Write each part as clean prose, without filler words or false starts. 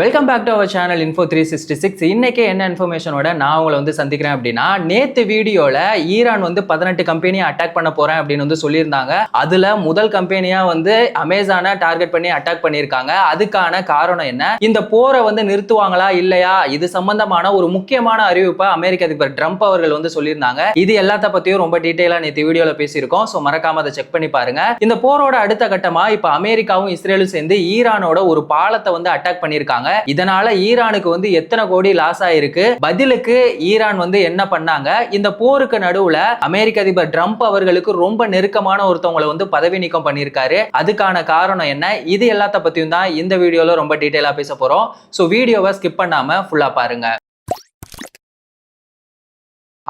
Welcome back to our channel Info 366. இன்னைக்கு என்ன இன்ஃபர்மேஷனோட நான் உங்களை சந்திக்கிறேன் அப்படின்னா, நேத்து வீடியோல ஈரான் 18 கம்பெனியை அட்டாக் பண்ண போறேன் அப்படின்னு சொல்லியிருந்தாங்க. அதுல முதல் கம்பெனியா அமேசானை டார்கெட் பண்ணி அட்டாக் பண்ணியிருக்காங்க. அதுக்கான காரணம் என்ன, இந்த போரை நிறுத்துவாங்களா இல்லையா, இது சம்பந்தமான ஒரு முக்கியமான அறிவிப்பை அமெரிக்க அதிபர் ட்ரம்ப் அவர்கள் சொல்லியிருந்தாங்க. இது எல்லாத்த பத்தியும் ரொம்ப டீடைலா நேத்து வீடியோல பேசியிருக்கோம். சோ மறக்காம அதை செக் பண்ணி பாருங்க. இந்த போரோட அடுத்த கட்டமா இப்ப அமெரிக்காவும் இஸ்ரேலும் சேர்ந்து ஈரானோட ஒரு பாலத்தை அட்டாக் பண்ணியிருக்காங்க. இதனால ஈரானுக்கு எத்தனை கோடி லாஸ் ஆயிருக்கு, பதிலுக்கு ஈரான் என்ன பண்ணாங்க, இந்த போருக்கு நடுவுல அமெரிக்க அதிபர் ட்ரம்ப் அவர்களுக்கு ரொம்ப நெருக்கமான ஒருத்தவங்களை பதவி நீக்கம் பண்ணியிருக்காரு. அதுக்கான காரணம் என்ன, இது எல்லாத்த பத்தியும் தான் இந்த வீடியோல ரொம்ப டீடைலா பேச போறோம். சோ வீடியோவை ஸ்கிப் பண்ணாம ஃபுல்லா பாருங்க.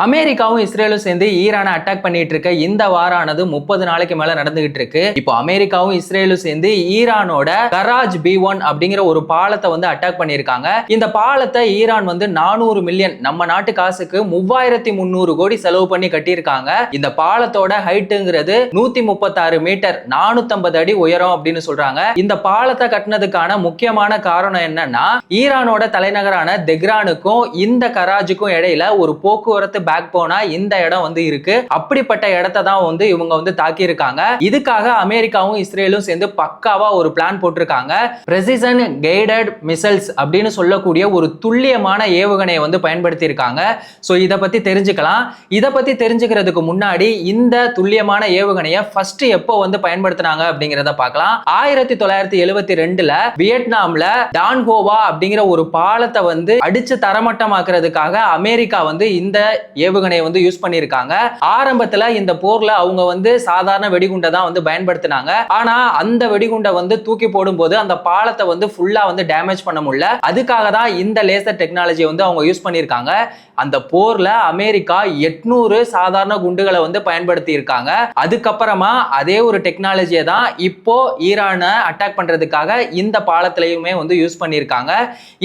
அமெரிக்காவும் இஸ்ரேலும் சேர்ந்து ஈரானை அட்டாக் பண்ணிட்டு இருக்க இந்த வாரானது 30 நாளைக்கு மேல நடந்துகிட்டு இருக்கு. இப்போ அமெரிக்காவும் இஸ்ரேலும் சேர்ந்து ஈரானோட கராஜ் B1 அப்படிங்கிற ஒரு பாலத்தை அட்டாக் பண்ணிருக்காங்க. இந்த பாலத்தை ஈரான் 400 மில்லியன் நம்ம நாட்டு காசுக்கு 3300 கோடி செலவு பண்ணி கட்டியிருக்காங்க. இந்த பாலத்தோட ஹைட்டுங்கிறது 136 மீட்டர், 450 அடி உயரம் அப்படின்னு சொல்றாங்க. இந்த பாலத்தை கட்டினதுக்கான முக்கியமான காரணம் என்னன்னா, ஈரானோட தலைநகரான தெஹ்ரானுக்கும் இந்த கராஜுக்கும் இடையில ஒரு போக்குவரத்து பேக் போனா இந்த இடம் இருக்கு. அப்படிப்பட்ட இடத்தை தான் இவங்க தாக்கி இருக்காங்க. இதுக்காக அமெரிக்காவும் இஸ்ரேலும் சேர்ந்து பக்காவா ஒரு பிளான் போட்டிருக்காங்க. பிரெசிஷன் கைடட் மிசைல்ஸ் அப்படின்னு சொல்லக்கூடிய ஒரு துல்லியமான ஏவுகணையை பயன்படுத்தி இருக்காங்க. சோ இத பத்தி தெரிஞ்சுக்கலாம். இத பத்தி தெரிஞ்சுக்கிறதுக்கு முன்னாடி இந்த துல்லியமான ஏவுகணையை ஃபர்ஸ்ட் எப்போ பயன்படுத்தினாங்க அப்படிங்கறத பார்க்கலாம். 1972ல வியட்நாம்ல டான்ஹோவா அப்படிங்கிற ஒரு பாலத்தை அடிச்சு தரமட்டமாக்குறதுக்காக அமெரிக்கா இந்த ஏவுகணையை யூஸ் பண்ணிருக்காங்க. ஆரம்பத்துல இந்த போர்ல அவங்க சாதாரண வெடிகுண்டை தான் பயன்படுத்தினாங்க. ஆனா அந்த வெடிகுண்டை தூக்கி போடும்போது அந்த பாலத்தை ஃபுல்லா டேமேஜ் பண்ண முடியல. அதுக்காக தான் இந்த லேசர் டெக்னாலஜி அவங்க யூஸ் பண்ணிருக்காங்க. அந்த போர்ல அமெரிக்கா 800 சாதாரண குண்டுகளை பயன்படுத்தி இருக்காங்க. அதுக்கப்புறமா அதே ஒரு டெக்னாலஜியை தான் இப்போ ஈரானை அட்டாக் பண்றதுக்காக இந்த பாலத்திலையுமே யூஸ் பண்ணிருக்காங்க.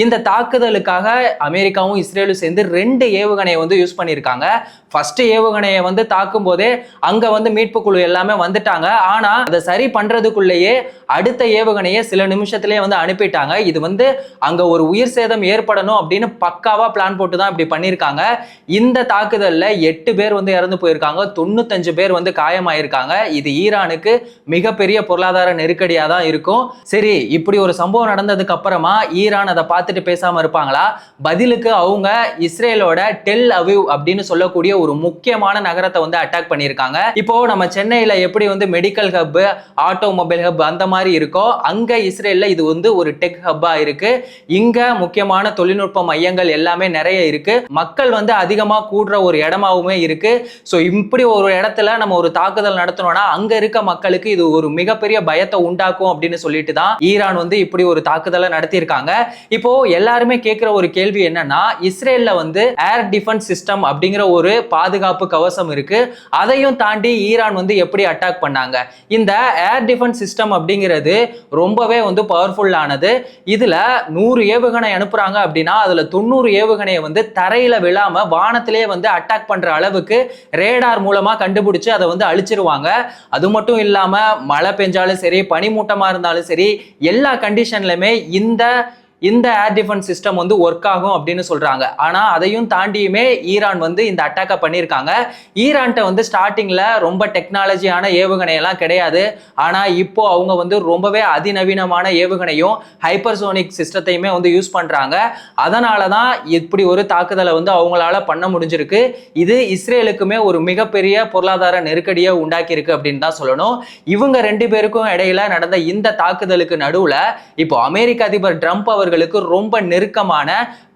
இந்த தாக்குதலுக்காக அமெரிக்காவும் இஸ்ரேலும் சேர்ந்து 2 ஏவுகணையை யூஸ் பண்ணிருக்காங்க. ஃபர்ஸ்ட் ஏவுகணையை தாக்கும் போதே அங்க மீட்பு குழு எல்லாமே வந்துட்டாங்க. ஆனா அதை சரி பண்றதுக்குள்ளேயே அடுத்த ஏவுகணையை சில நிமிஷத்திலேயே அனுப்பிட்டாங்க. இது அங்க ஒரு உயிர் சேதம் ஏற்படணும் அப்படின்னு பக்காவா பிளான் போட்டு தான் இப்படி பண்ணிருக்காங்க. இந்த தாக்குதல்ல 8 பேர் இறந்து போயிருக்காங்க, 95 பேர் காயமாயிருக்காங்க. இது ஈரானுக்கு மிகப்பெரிய பொருளாதார நெருக்கடியா தான் இருக்கும். சரி, இப்படி ஒரு சம்பவம் நடந்ததுக்கு அப்புறமா ஈரான் அதை பார்த்துட்டு பேசாம இருப்பாங்களா? பதிலுக்கு அவங்க இஸ்ரேலோட டெல் அவிவ் அப்படின்னு சொல்லக்கூடிய ஒரு முக்கியமான நகரத்தை அட்டாக் பண்ணியிருக்காங்க. இப்போ நம்ம சென்னையில எப்படி மெடிக்கல் ஹப், ஆட்டோமொபைல் ஹப் அந்த மாதிரி இருக்கோ, அங்க இஸ்ரேல்ல இது ஒரு டெக் ஹப்பா இருக்கு. இங்க முக்கியமான தொழில்நுட்ப மையங்கள் எல்லாமே நிறைய இருக்கு. மக்கள் அதிகமா கூடுற ஒரு இடமாவுமே இருக்கு. சோ இப்படி ஒரு இடத்துல நம்ம ஒரு தாக்குதல் நடத்தணும்னா அங்க இருக்க மக்களுக்கு இது ஒரு மிகப்பெரிய பயத்தை உண்டாக்கும் அப்படின்னு சொல்லிட்டு தான் ஈரான் இப்படி ஒரு தாக்குதலை நடத்தியிருக்காங்க. இப்போ எல்லாருமே கேட்கிற ஒரு கேள்வி என்னன்னா, இஸ்ரேல்ல ஏர் டிஃபென்ஸ் சிஸ்டம் அப்படிங்கிற ஒரு பாதுகாப்பு கவசம் இருக்கு. அதையும் தாண்டி ஈரான் எப்படி அட்டாக் பண்ணாங்க? இந்த ஏர் டிஃபென்ஸ் சிஸ்டம் அப்படிங்கிறது ரொம்பவே பவர்ஃபுல்லானது. இதுல 100 ஏவுகணை அனுப்புறாங்க அப்படின்னா அதுல 90 ஏவுகணையை தரையில விழாம வானத்திலே அட்டாக் பண்ற அளவுக்கு ரேடார் மூலமா கண்டுபிடிச்சு அதை அழிச்சிருவாங்க. அது மட்டும் இல்லாம மழை பெஞ்சாலும் சரி, பனிமூட்டமா இருந்தாலும் சரி, எல்லா கண்டிஷன்லயுமே இந்த ஏர் டிஃபென்ஸ் சிஸ்டம் ஒர்க் ஆகும் அப்படின்னு சொல்றாங்க. ஆனா அதையும் தாண்டியுமே ஈரான் இந்த அட்டாக்க பண்ணியிருக்காங்க. ஈரான்ட்ட ஸ்டார்டிங்ல ரொம்ப டெக்னாலஜியான ஏவுகணையெல்லாம் கிடையாது. ஆனா இப்போ அவங்க ரொம்பவே அதிநவீனமான ஏவுகணையும் ஹைப்பர்சோனிக் சிஸ்டத்தையுமே யூஸ் பண்றாங்க. அதனாலதான் இப்படி ஒரு தாக்குதலை அவங்களால பண்ண முடிஞ்சிருக்கு. இது இஸ்ரேலுக்குமே ஒரு மிகப்பெரிய பொருளாதார நெருக்கடியை உண்டாக்கி இருக்கு அப்படின்னு தான் சொல்லணும். இவங்க 2 பேருக்கும் இடையில நடந்த இந்த தாக்குதலுக்கு நடுவுல இப்போ அமெரிக்க அதிபர் ட்ரம்ப் அவர்களுக்கு ரொம்ப நெருக்கமான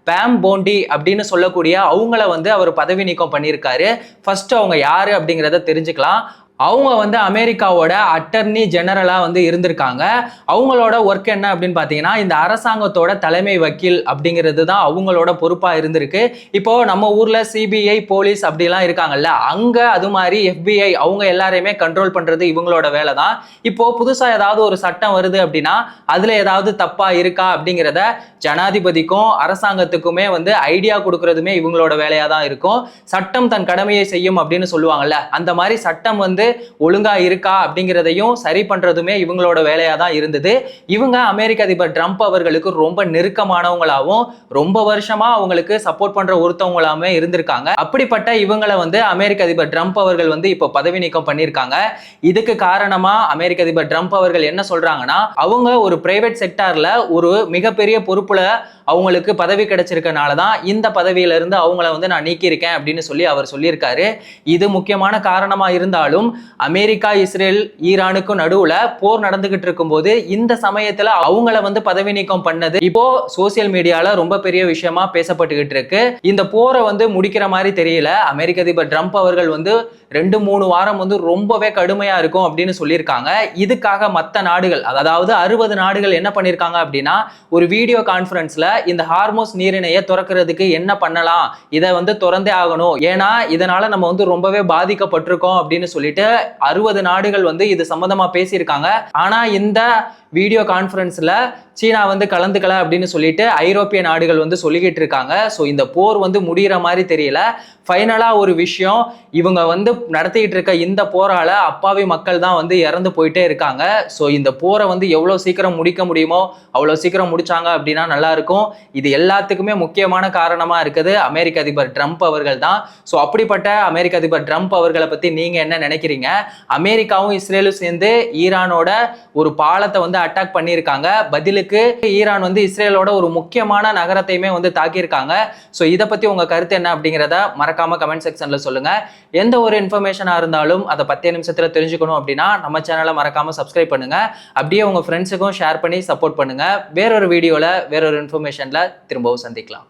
பாம் போண்டி அப்படின்னு சொல்லக்கூடிய அவங்கள அவர் பதவி நீக்கம் பண்ணியிருக்காரு. ஃபர்ஸ்ட் அவங்க யாரு அப்படிங்கிறத தெரிஞ்சுக்கலாம். அவங்க அமெரிக்காவோட அட்டர்னி ஜெனரலா இருந்திருக்காங்க. அவங்களோட ஒர்க் என்ன அப்படின்னு பாத்தீங்கன்னா, இந்த அரசாங்கத்தோட தலைமை வக்கீல் அப்படிங்கிறது தான் அவங்களோட பொறுப்பா இருந்திருக்கு. இப்போ நம்ம ஊர்ல சிபிஐ, போலீஸ் அப்படிலாம் இருக்காங்கல்ல, அங்க அது மாதிரி FBI அவங்க எல்லாரையுமே கண்ட்ரோல் பண்றது இவங்களோட வேலை தான். இப்போ புதுசா ஏதாவது ஒரு சட்டம் வருது அப்படின்னா அதுல ஏதாவது தப்பா இருக்கா அப்படிங்கிறத ஜனாதிபதிக்கும் அரசாங்கத்துக்குமே ஐடியா கொடுக்கறதுமே இவங்களோட வேலையா தான் இருக்கும். சட்டம் தன் கடமையை செய்யும் அப்படின்னு சொல்லுவாங்கல்ல, அந்த மாதிரி சட்டம் வந்து ஒழுங்கா இருக்கா அப்படிங்கிறதையும் சரி பண்றதுமே இவங்களோட வேலையா தான் இருந்தது. இவங்க அமெரிக்க அதிபர் ட்ரம்ப் அவர்களுக்கு ரொம்ப நெருக்கமானவங்களாகவும் ரொம்ப வருஷமா அவங்களுக்கு சப்போர்ட் பண்ற ஒருத்தவங்களாமே இருந்திருக்காங்க. அப்படிப்பட்ட இவங்களை வந்து அமெரிக்க அதிபர் ட்ரம்ப் அவர்கள் வந்து இப்போ பதவி நீக்கம் பண்ணியிருக்காங்க. இதுக்கு காரணமா அமெரிக்க அதிபர் ட்ரம்ப் அவர்கள் என்ன சொல்றாங்கன்னா, அவங்க ஒரு பிரைவேட் செக்டார்ல ஒரு மிகப்பெரிய பொறுப்புல அவங்களுக்கு பதவி கிடைச்சிருக்கனால தான் இந்த பதவியில இருந்து அவங்கள வந்து நான் நீக்கியிருக்கேன் அப்படின்னு சொல்லி அவர் சொல்லியிருக்காரு. இது முக்கியமான காரணமா இருந்தாலும் அமெரிக்கா, இஸ்ரேல், ஈரானுக்கும் நடுவுல போர் நடந்துகிட்டு இருக்கும்போது இந்த சமயத்துல அவங்கள வந்து பதவி நீக்கம் பண்ணது இப்போ சோசியல் மீடியால ரொம்ப பெரிய விஷயமா பேசப்பட்டுகிட்டு இருக்கு. இந்த போரை வந்து முடிக்கிற மாதிரி தெரியல. அமெரிக்க அதிபர் ட்ரம்ப் அவர்கள் வந்து 2-3 வாரம் வந்து ரொம்பவே கடுமையா இருக்கும் அப்படின்னு சொல்லியிருக்காங்க. இதுக்காக மற்ற நாடுகள், அதாவது 60 நாடுகள் என்ன பண்ணிருக்காங்க அப்படின்னா, ஒரு வீடியோ கான்ஃபரன்ஸ்ல இந்த ஹார்மோஸ் நீரிணையை திறக்கிறதுக்கு என்ன பண்ணலாம், இதை வந்து திறந்தே ஆகணும், ஏன்னா இதனால நம்ம வந்து ரொம்பவே பாதிக்கப்பட்டிருக்கோம் அப்படின்னு சொல்லிட்டு 60 நாடுகள் வந்து இது சம்பந்தமா பேசியிருக்காங்க. ஆனா இந்த வீடியோ கான்ஃபரன்ஸ்ல சீனா வந்து கலந்துக்கல அப்படின்னு சொல்லிட்டு ஐரோப்பிய நாடுகள் வந்து சொல்லிக்கிட்டு இருக்காங்க. ஸோ இந்த போர் வந்து முடிகிற மாதிரி தெரியல. ஃபைனலா ஒரு விஷயம், இவங்க வந்து நடத்திக்கிட்டு இருக்க இந்த போரால அப்பாவி மக்கள் தான் வந்து இறந்து போயிட்டே இருக்காங்க. ஸோ இந்த போரை வந்து எவ்வளோ சீக்கிரம் முடிக்க முடியுமோ அவ்வளோ சீக்கிரம் முடிச்சாங்க அப்படின்னா நல்லா இருக்கும். இது எல்லாத்துக்குமே முக்கியமான காரணமா இருக்குது அமெரிக்க அதிபர் ட்ரம்ப் அவர்கள் தான். ஸோ அப்படிப்பட்ட அமெரிக்க அதிபர் ட்ரம்ப் அவர்களை பத்தி நீங்க என்ன நினைக்கிறீங்க? அமெரிக்காவும் இஸ்ரேலும் சேர்ந்து ஈரானோட ஒரு பாலத்தை வந்து அட்டாக் பண்ணியிருக்காங்க. பதிலுக்கு ஈரான் வந்து இஸ்ரேலோட ஒரு முக்கியமான நகரத்தையுமே வந்து தாக்கியிருக்காங்க. ஸோ இதை பத்தி உங்க கருத்து என்ன அப்படிங்கிறத மறக்காம கமெண்ட் செக்ஷன்ல சொல்லுங்க. எந்த ஒரு இன்ஃபர்மேஷனா இருந்தாலும் அதை 10 நிமிஷத்துல தெரிஞ்சுக்கணும் அப்படின்னா நம்ம சேனலை மறக்காம சப்ஸ்கிரைப் பண்ணுங்க. அப்படியே உங்க ஃப்ரெண்ட்ஸுக்கும் ஷேர் பண்ணி சப்போர்ட் பண்ணுங்க. வேறொரு வீடியோல வேறொரு இன்ஃபர்மேஷன்ல திரும்பவும் சந்திக்கலாம்.